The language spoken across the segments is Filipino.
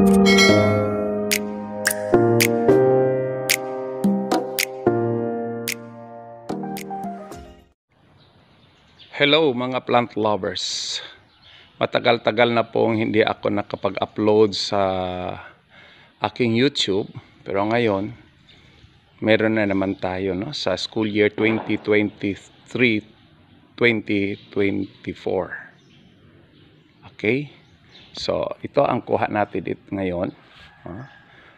Hello mga plant lovers. Matagal-tagal na pong hindi ako nakapag-upload sa aking YouTube. Pero ngayon, meron na naman tayo sa school year 2023-2024. Okay? So, ito ang kuha natin dito ngayon.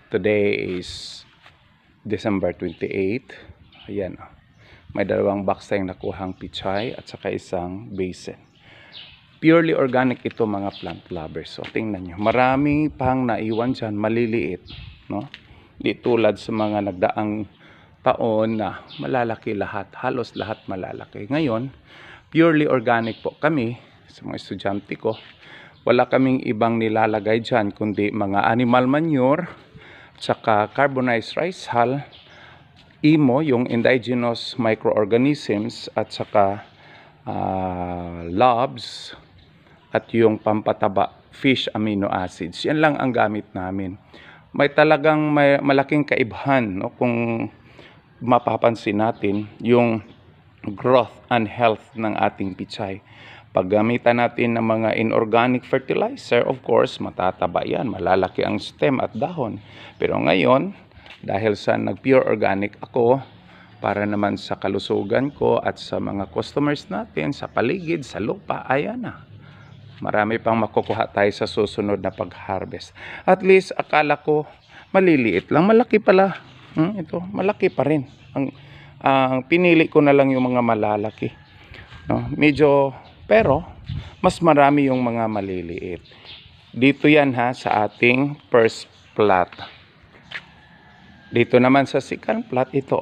Today is December 28. Ayan. May dalawang box tayong nakuhang pichay at saka isang basin. Purely organic ito mga plant lovers. So tingnan nyo, marami pang naiwan dyan, maliliit. No? Di tulad sa mga nagdaang taon na malalaki lahat, halos lahat malalaki. Ngayon, purely organic po kami sa mga estudyante ko. Wala kaming ibang nilalagay dyan kundi mga animal manure, saka carbonized rice hull, IMO, yung indigenous microorganisms, at saka LOBs, at yung pampataba fish amino acids. Yan lang ang gamit namin. May talagang malaking kaibahan kung mapapansin natin yung growth and health ng ating pichay. Paggamitan natin ng mga inorganic fertilizer, of course, matataba yan. Malalaki ang stem at dahon. Pero ngayon, dahil sa nag-pure organic ako, para naman sa kalusugan ko at sa mga customers natin, sa paligid, sa lupa, ayan na. Marami pang makukuha tayo sa susunod na pag-harvest. At least, akala ko, maliliit lang. Malaki pala. Ito, malaki pa rin. Ang pinili ko na lang yung mga malalaki. Pero, mas marami yung mga maliliit. Dito yan sa ating first plot. Dito naman sa second plot, ito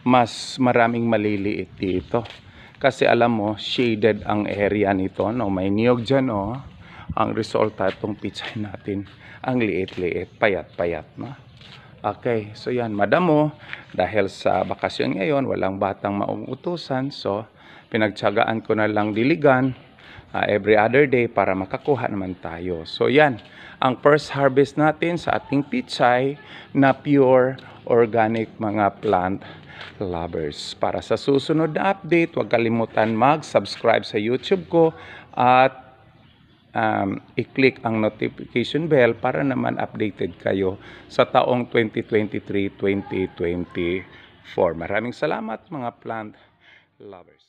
mas maraming maliliit dito. Kasi alam mo, shaded ang area nito. May niyog dyan. Ang resulta itong pichay natin. Ang liit-liit, payat-payat. Okay, so yan, madamo. Dahil sa bakasyon ngayon, walang batang mauutusan. So, pinagtiyagaan ko na lang diligan every other day para makakuha naman tayo. So yan, ang first harvest natin sa ating pichay na pure organic mga plant lovers. Para sa susunod na update, huwag kalimutan mag-subscribe sa YouTube ko at i-click ang notification bell para naman updated kayo sa taong 2023-2024. Maraming salamat mga plant lovers.